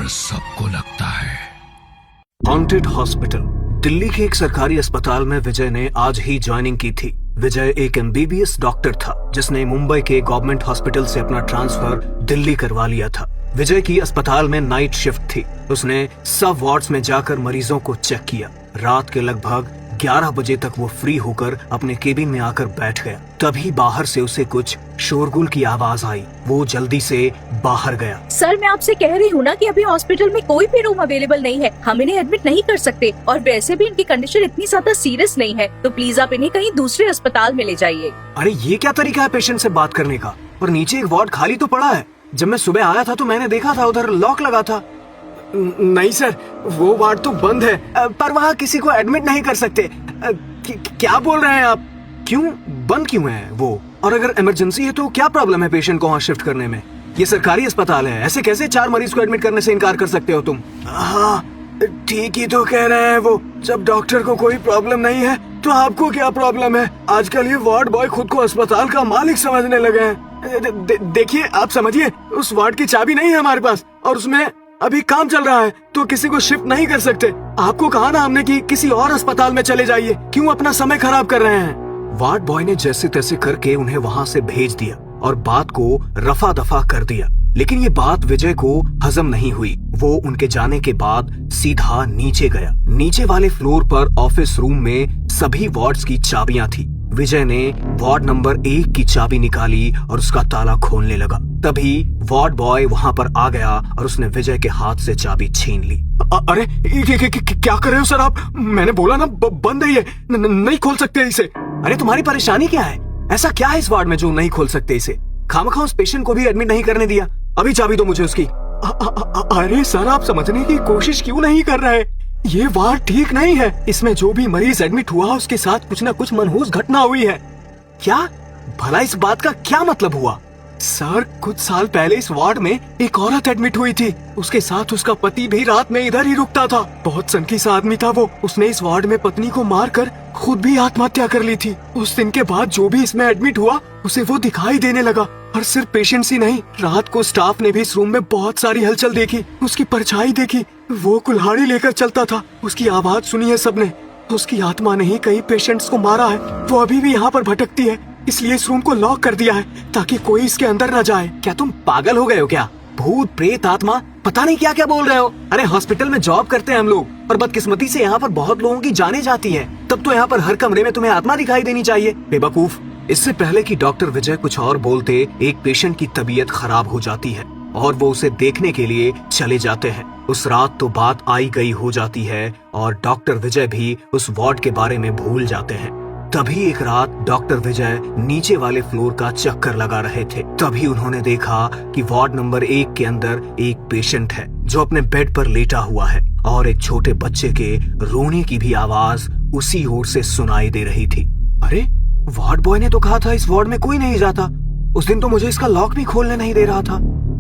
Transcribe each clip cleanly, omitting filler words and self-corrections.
सबको लगता है। Haunted hospital. दिल्ली के एक सरकारी अस्पताल में विजय ने आज ही ज्वाइनिंग की थी। विजय एक एमबीबीएस डॉक्टर था जिसने मुंबई के गवर्नमेंट हॉस्पिटल से अपना ट्रांसफर दिल्ली करवा लिया था। विजय की अस्पताल में नाइट शिफ्ट थी। उसने सब वार्ड्स में जाकर मरीजों को चेक किया। रात के लगभग 11 बजे तक वो फ्री होकर अपने केबिन में आकर बैठ गया। तभी बाहर से उसे कुछ शोरगुल की आवाज आई। वो जल्दी से बाहर गया। सर, मैं आपसे कह रही हूँ ना कि अभी हॉस्पिटल में कोई भी रूम अवेलेबल नहीं है। हम इन्हें एडमिट नहीं कर सकते और वैसे भी इनकी कंडीशन इतनी ज्यादा सीरियस नहीं है, तो प्लीज आप इन्हें कहीं दूसरे अस्पताल में ले जाइए। अरे ये क्या तरीका है पेशेंट से बात करने का? और नीचे एक वार्ड खाली तो पड़ा है। जब मैं सुबह आया था तो मैंने देखा था उधर लॉक लगा था। नहीं सर, वो वार्ड तो बंद है, पर वहाँ किसी को एडमिट नहीं कर सकते। क्या बोल रहे हैं आप? क्यों बंद क्यों है वो? और अगर इमरजेंसी है तो क्या प्रॉब्लम है पेशेंट को वहाँ शिफ्ट करने में? ये सरकारी अस्पताल है, ऐसे कैसे 4 मरीज को एडमिट करने से इनकार कर सकते हो तुम? हाँ ठीक ही तो कह रहे हैं वो। जब डॉक्टर को कोई प्रॉब्लम नहीं है तो आपको क्या प्रॉब्लम है? आजकल ये वार्ड बॉय खुद को अस्पताल का मालिक समझने लगे हैं। देखिए आप समझिए, उस वार्ड की चाबी नहीं है हमारे पास और उसमें अभी काम चल रहा है, तो किसी को शिफ्ट नहीं कर सकते। आपको कहा ना हमने कि किसी और अस्पताल में चले जाइए, क्यों अपना समय खराब कर रहे हैं? वार्ड बॉय ने जैसे तैसे करके उन्हें वहाँ से भेज दिया और बात को रफा दफा कर दिया। लेकिन ये बात विजय को हजम नहीं हुई। वो उनके जाने के बाद सीधा नीचे गया। नीचे वाले फ्लोर पर ऑफिस रूम में सभी वार्ड्स की चाबियां थी। विजय ने वार्ड नंबर 1 की चाबी निकाली और उसका ताला खोलने लगा। तभी वार्ड बॉय वहाँ पर आ गया और उसने विजय के हाथ से चाबी छीन ली। अरे क्या कर रहे हो सर आप? मैंने बोला ना बंद है ये, नहीं खोल सकते इसे। अरे तुम्हारी परेशानी क्या है? ऐसा क्या है इस वार्ड में जो नहीं खोल सकते इसे? खामखा उस पेशेंट को भी एडमिट नहीं करने दिया। अभी चाबी दो मुझे उसकी। अरे सर, आप समझने की कोशिश क्यों नहीं कर रहे? ये वार्ड ठीक नहीं है। इसमें जो भी मरीज एडमिट हुआ उसके साथ कुछ न कुछ मनहूस घटना हुई है। क्या? भला इस बात का क्या मतलब हुआ? सर, कुछ साल पहले इस वार्ड में एक औरत एडमिट हुई थी। उसके साथ उसका पति भी रात में इधर ही रुकता था। बहुत सनकीसा आदमी था वो। उसने इस वार्ड में पत्नी को मारकर खुद भी आत्महत्या कर ली थी। उस दिन के बाद जो भी इसमें एडमिट हुआ उसे वो दिखाई देने लगा। और सिर्फ पेशेंट्स ही नहीं, रात को स्टाफ ने भी इस रूम में बहुत सारी हलचल देखी, उसकी परछाई देखी। वो कुल्हाड़ी लेकर चलता था। उसकी आवाज सुनी है सबने। उसकी आत्मा ने ही कई पेशेंट्स को मारा है। वो अभी भी यहाँ पर भटकती है, इसलिए इस रूम को लॉक कर दिया है ताकि कोई इसके अंदर न जाए। क्या तुम पागल हो गए हो क्या? भूत प्रेत आत्मा पता नहीं क्या क्या बोल रहे हो। अरे हॉस्पिटल में जॉब करते हैं हम लोग और बदकिस्मती से यहाँ पर बहुत लोगों की जाने जाती है। तब तो यहाँ पर हर कमरे में तुम्हें आत्मा दिखाई देनी चाहिए, बेवकूफ। इससे पहले कि डॉक्टर विजय कुछ और बोलते, एक पेशेंट की तबीयत खराब हो जाती है और वो उसे देखने के लिए चले जाते हैं। उस रात तो बात आई गई हो जाती है और डॉक्टर विजय भी उस वार्ड के बारे में भूल जाते हैं। तभी एक रात डॉक्टर विजय नीचे वाले फ्लोर का चक्कर लगा रहे थे। तभी उन्होंने देखा कि वार्ड नंबर 1 के अंदर एक पेशेंट है जो अपने बेड पर लेटा हुआ है और एक छोटे बच्चे के रोने की भी आवाज उसी ओर से सुनाई दे रही थी। अरे, वार्ड बॉय ने तो कहा था इस वार्ड में कोई नहीं जाता। उस दिन तो मुझे इसका लॉक भी खोलने नहीं दे रहा था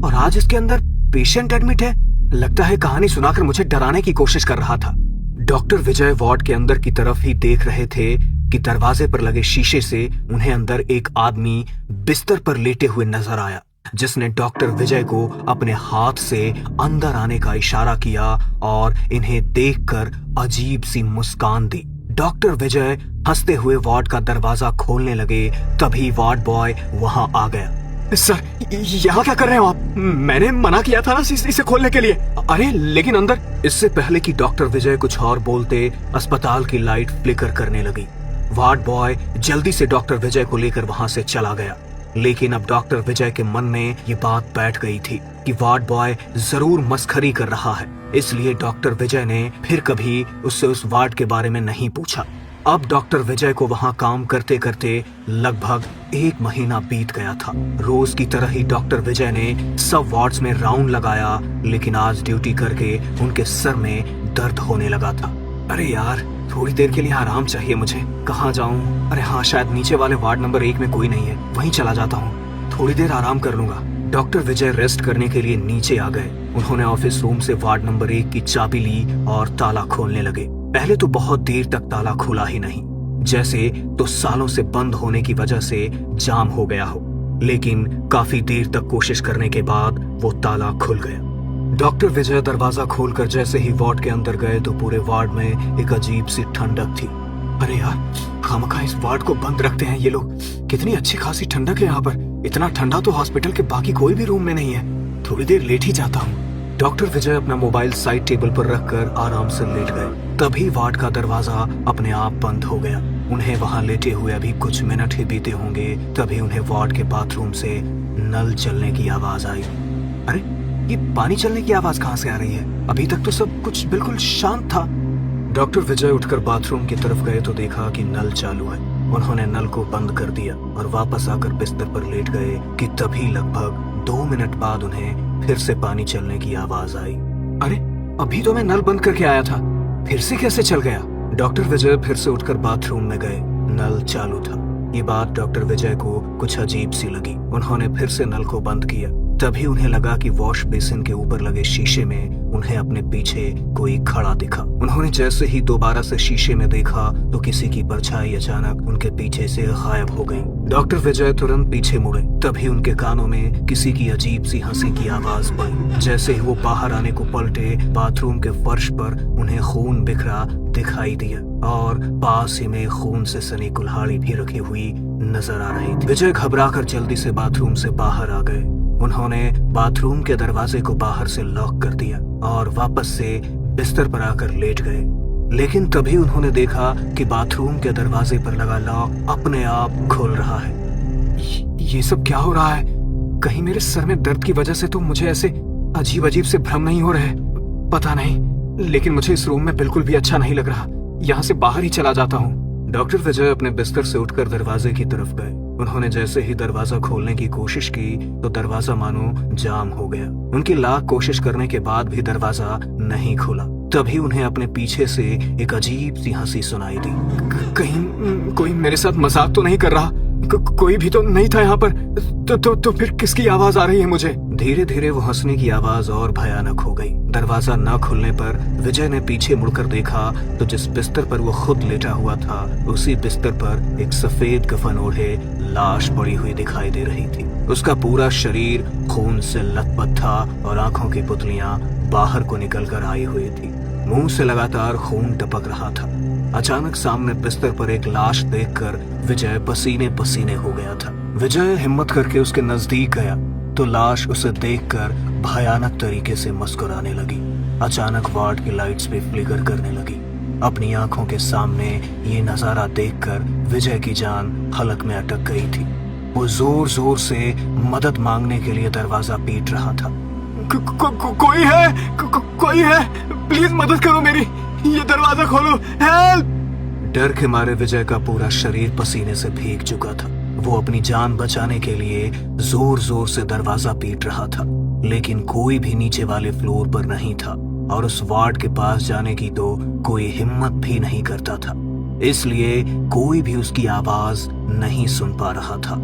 और आज इसके अंदर पेशेंट एडमिट है। लगता है कहानी सुनाकर मुझे डराने की कोशिश कर रहा था। डॉक्टर विजय वार्ड के अंदर की तरफ ही देख रहे थे कि दरवाजे पर लगे शीशे से उन्हें अंदर एक आदमी बिस्तर पर लेटे हुए नजर आया, जिसने डॉक्टर विजय को अपने हाथ से अंदर आने का इशारा किया और इन्हें देखकर अजीब सी मुस्कान दी। डॉक्टर विजय हंसते हुए वार्ड का दरवाजा खोलने लगे। तभी वार्ड बॉय वहां आ गया। सर, यहाँ क्या कर रहे हो आप? मैंने मना किया था ना इसे खोलने के लिए। अरे लेकिन अंदर। इससे पहले कि डॉक्टर विजय कुछ और बोलते, अस्पताल की लाइट फ्लिकर करने लगी। वार्ड बॉय जल्दी से डॉक्टर विजय को लेकर वहां से चला गया। लेकिन अब डॉक्टर विजय के मन में ये बात बैठ गई थी कि वार्ड बॉय जरूर मस्खरी कर रहा है। इसलिए डॉक्टर विजय ने फिर कभी उससे उस वार्ड के बारे में नहीं पूछा। अब डॉक्टर विजय को वहां काम करते करते लगभग 1 महीना बीत गया था। रोज की तरह ही डॉक्टर विजय ने सब वार्ड्स में राउंड लगाया, लेकिन आज ड्यूटी करके उनके सर में दर्द होने लगा था। अरे यार, थोड़ी देर के लिए आराम चाहिए मुझे। कहाँ जाऊं? अरे हाँ, शायद नीचे वाले वार्ड नंबर 1 में कोई नहीं है, वहीं चला जाता हूँ। थोड़ी देर आराम कर लूंगा। डॉक्टर विजय रेस्ट करने के लिए नीचे आ गए। उन्होंने ऑफिस रूम से वार्ड नंबर 1 की चाबी ली और ताला खोलने लगे। पहले तो बहुत देर तक ताला खुला ही नहीं, जैसे तो सालों से बंद होने की वजह से जाम हो गया हो। लेकिन काफी देर तक कोशिश करने के बाद वो ताला खुल गया। डॉक्टर विजय दरवाजा खोलकर जैसे ही वार्ड के अंदर गए तो पूरे वार्ड में एक अजीब सी ठंडक थी। अरे यार, खामखा इस वार्ड को बंद रखते हैं ये लोग। कितनी अच्छी खासी ठंडक है यहाँ पर। इतना ठंडा तो हॉस्पिटल के बाकी कोई भी रूम में नहीं है। थोड़ी देर लेट ही जाता हूँ। डॉक्टर विजय अपना मोबाइल साइड टेबल पर रखकर आराम से लेट गए। तभी वार्ड का दरवाजा अपने आप बंद हो गया। उन्हें वहां लेटे हुए अभी कुछ मिनट ही बीते होंगे, तभी उन्हें वार्ड के बाथरूम से नल चलने की आवाज आई। अरे, ये पानी चलने की आवाज कहाँ से आ रही है? अभी तक तो सब कुछ बिल्कुल शांत था। डॉक्टर विजय उठकर बाथरूम की तरफ गए तो देखा कि नल चालू है। उन्होंने नल को बंद कर दिया और वापस आकर बिस्तर पर लेट गए कि तभी लगभग 2 मिनट बाद उन्हें फिर से पानी चलने की आवाज आई। अरे, अभी तो मैं नल बंद करके आया था, फिर से कैसे चल गया? डॉक्टर विजय फिर से उठकर बाथरूम में गए। नल चालू था। ये बात डॉक्टर विजय को कुछ अजीब सी लगी। उन्होंने फिर से नल को बंद किया। तभी उन्हें लगा कि वॉश बेसिन के ऊपर लगे शीशे में उन्हें अपने पीछे कोई खड़ा दिखा। उन्होंने जैसे ही दोबारा से शीशे में देखा तो किसी की परछाई अचानक उनके पीछे से गायब हो गई। डॉक्टर विजय तुरंत पीछे मुड़े। तभी उनके कानों में किसी की अजीब सी हंसी की आवाज पड़ी। जैसे ही वो बाहर आने को पलटे, बाथरूम के फर्श पर उन्हें खून बिखरा दिखाई दिया और पास ही में खून से सनी कुल्हाड़ी भी रखी हुई नजर आ रही थी। विजय घबराकर जल्दी से बाथरूम से बाहर आ गए। उन्होंने बाथरूम के दरवाजे को बाहर से लॉक कर दिया और वापस से बिस्तर पर आकर लेट गए। लेकिन तभी उन्होंने देखा कि बाथरूम के दरवाजे पर लगा लॉक अपने आप खुल रहा है। ये सब क्या हो रहा है? कहीं मेरे सर में दर्द की वजह से तो मुझे ऐसे अजीब अजीब से भ्रम नहीं हो रहे? पता नहीं, लेकिन मुझे इस रूम में बिल्कुल भी अच्छा नहीं लग रहा। यहाँ से बाहर ही चला जाता हूँ। डॉक्टर विजय अपने बिस्तर से उठकर दरवाजे की तरफ गए। उन्होंने जैसे ही दरवाजा खोलने की कोशिश की तो दरवाजा मानो जाम हो गया। उनकी लाख कोशिश करने के बाद भी दरवाजा नहीं खुला। तभी उन्हें अपने पीछे से एक अजीब सी हंसी सुनाई दी। कहीं कोई मेरे साथ मजाक तो नहीं कर रहा? कोई भी तो नहीं था यहाँ पर। तो फिर किसकी आवाज आ रही है मुझे? धीरे धीरे वो हंसने की आवाज और भयानक हो गई। दरवाजा न खुलने पर विजय ने पीछे मुड़कर देखा तो जिस बिस्तर पर वो खुद लेटा हुआ था, उसी बिस्तर पर एक सफेद कफन ओढ़े लाश पड़ी हुई दिखाई दे रही थी। उसका पूरा शरीर खून से लथपथ था और आंखों की पुतलियां बाहर को निकल कर आई हुई थी। मुंह से लगातार खून टपक रहा था। अचानक सामने बिस्तर पर एक लाश देखकर विजय पसीने पसीने हो गया था। विजय हिम्मत करके उसके नजदीक गया तो लाश उसे देखकर भयानक तरीके से मुस्कुराने लगी। अचानक वार्ड की लाइट्स भी फ्लिकर करने लगी। अपनी आंखों के सामने ये नजारा देखकर विजय की जान हलक में अटक गई थी। वो जोर जोर से मदद मांगने के लिए दरवाजा पीट रहा था। कोई है? कोई है? प्लीज मदद करो मेरी, ये दरवाजा खोलो, हेल्प! डर के मारे विजय का पूरा शरीर पसीने से भीग चुका था। वो अपनी जान बचाने के लिए जोर जोर से दरवाजा पीट रहा था, लेकिन कोई भी नीचे वाले फ्लोर पर नहीं था और उस वार्ड के पास जाने की तो कोई हिम्मत भी नहीं करता था। इसलिए कोई भी उसकी आवाज नहीं सुन पा रहा था।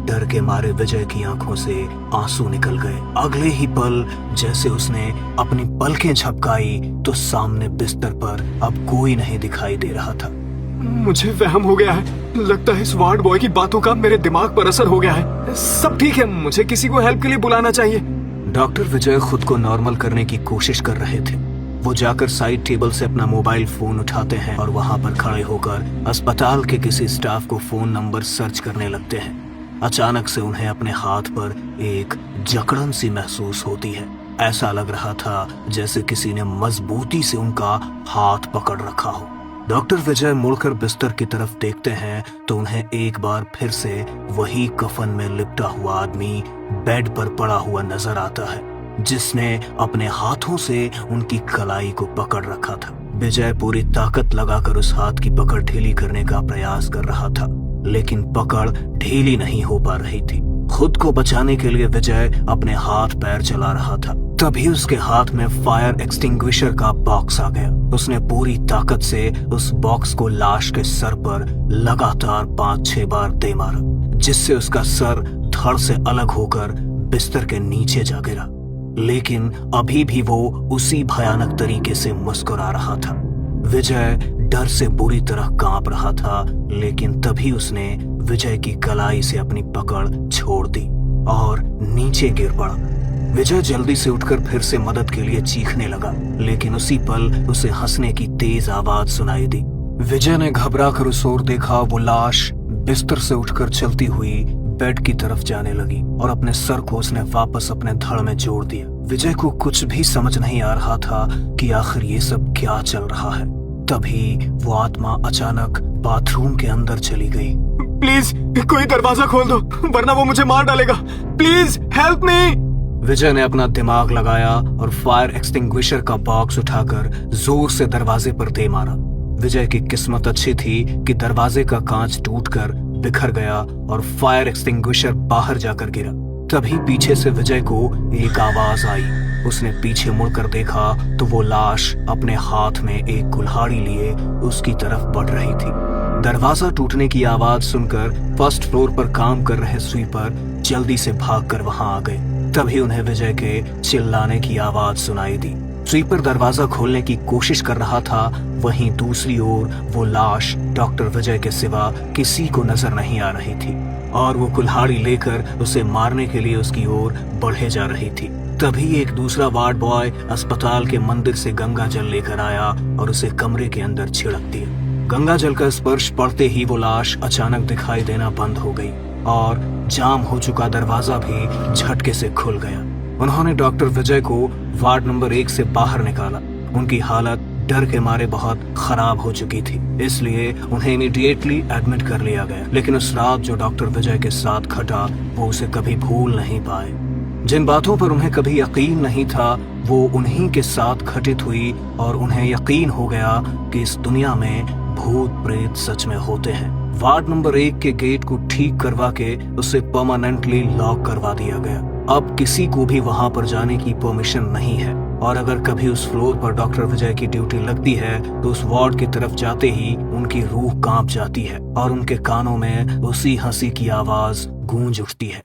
डर के मारे विजय की आंखों से आंसू निकल गए। अगले ही पल जैसे उसने अपनी पलकें झपकाई तो सामने बिस्तर पर अब कोई नहीं दिखाई दे रहा था। मुझे वहम हो गया है। लगता है इस वार्ड बॉय की बातों का मेरे दिमाग पर असर हो गया है। सब ठीक है, मुझे किसी को हेल्प के लिए बुलाना चाहिए। डॉक्टर विजय खुद को नॉर्मल करने की कोशिश कर रहे थे। वो जाकर साइड टेबल से अपना मोबाइल फोन उठाते हैं और वहां पर खड़े होकर अस्पताल के किसी स्टाफ को फोन नंबर सर्च करने लगते हैं। अचानक से उन्हें अपने हाथ पर एक जकड़न सी महसूस होती है। ऐसा लग रहा था जैसे किसी ने मजबूती से उनका हाथ पकड़ रखा हो। डॉक्टर विजय मुड़कर बिस्तर की तरफ देखते हैं तो उन्हें एक बार फिर से वही कफन में लिपटा हुआ आदमी बेड पर पड़ा हुआ नजर आता है, जिसने अपने हाथों से उनकी कलाई को पकड़ रखा था। विजय पूरी ताकत लगाकर उस हाथ की पकड़ ढीली करने का प्रयास कर रहा था, लेकिन पकड़ ढीली नहीं हो पा रही थी। खुद को बचाने के लिए विजय अपने हाथ पैर चला रहा था। तभी उसके हाथ में फायर एक्सटिंग्विशर का बॉक्स आ गया। उसने पूरी ताकत से उस बॉक्स को लाश के सर पर लगातार 5-6 बार दे मारा, जिससे उसका सर धड़ से अलग होकर बिस्तर के नीचे जा गिरा। लेकिन अभी भी वो उसी भयानक तरीके से मुस्कुरा रहा था। विजय डर से बुरी तरह कांप रहा था, लेकिन तभी उसने विजय की कलाई से अपनी पकड़ छोड़ दी और नीचे गिर पड़ा। विजय जल्दी से उठकर फिर से मदद के लिए चीखने लगा, लेकिन उसी पल उसे हंसने की तेज आवाज सुनाई दी। विजय ने घबरा कर उस ओर देखा। वो लाश बिस्तर से उठकर चलती हुई बेड की तरफ जाने लगी और अपने सर को उसने वापस अपने धड़ में जोड़ दिया। विजय को कुछ भी समझ नहीं आ रहा था कि आखिर ये सब क्या चल रहा है। तभी वो आत्मा अचानक बाथरूम के अंदर चली गई। प्लीज कोई दरवाजा खोल दो, वरना वो मुझे मार डालेगा। Please help me. विजय ने अपना दिमाग लगाया और फायर एक्सटिंग्विशर का बॉक्स उठाकर जोर से दरवाजे पर दे मारा। विजय की किस्मत अच्छी थी कि दरवाजे का कांच टूटकर बिखर गया और फायर एक्सटिंग्विशर बाहर जाकर गिरा। तभी पीछे से विजय को एक आवाज आई। उसने पीछे मुड़कर देखा तो वो लाश अपने हाथ में एक कुल्हाड़ी लिए उसकी तरफ बढ़ रही थी। दरवाजा टूटने की आवाज सुनकर फर्स्ट फ्लोर पर काम कर रहे स्वीपर जल्दी से भागकर वहां आ गए। तभी उन्हें विजय के चिल्लाने की आवाज सुनाई दी। स्वीपर दरवाजा खोलने की कोशिश कर रहा था, वहीं दूसरी ओर वो लाश डॉक्टर विजय के सिवा किसी को नजर नहीं आ रही थी और वो कुल्हाड़ी लेकर उसे मारने के लिए उसकी ओर बढ़े जा रही थी। तभी एक दूसरा वार्ड बॉय अस्पताल के मंदिर से गंगा जल लेकर आया और उसे कमरे के अंदर छिड़क दिया। गंगा जल का स्पर्श पड़ते ही वो लाश अचानक दिखाई देना बंद हो गई और जाम हो चुका दरवाजा भी झटके से खुल गया। उन्होंने डॉक्टर विजय को वार्ड नंबर 1 से बाहर निकाला। उनकी हालत डर के मारे बहुत खराब हो चुकी थी, इसलिए उन्हें इमीडिएटली एडमिट कर लिया गया। लेकिन उस रात जो डॉक्टर विजय के साथ घटा वो उसे कभी भूल नहीं पाए। जिन बातों पर उन्हें कभी यकीन नहीं था वो उन्हीं के साथ घटित हुई और उन्हें यकीन हो गया कि इस दुनिया में भूत प्रेत सच में होते हैं। वार्ड नंबर 1 के गेट को ठीक करवा के उसे परमानेंटली लॉक करवा दिया गया। अब किसी को भी वहां पर जाने की परमिशन नहीं है और अगर कभी उस फ्लोर पर डॉक्टर विजय की ड्यूटी लगती है तो उस वार्ड की तरफ जाते ही उनकी रूह कांप जाती है और उनके कानों में उसी हंसी की आवाज गूंज उठती है।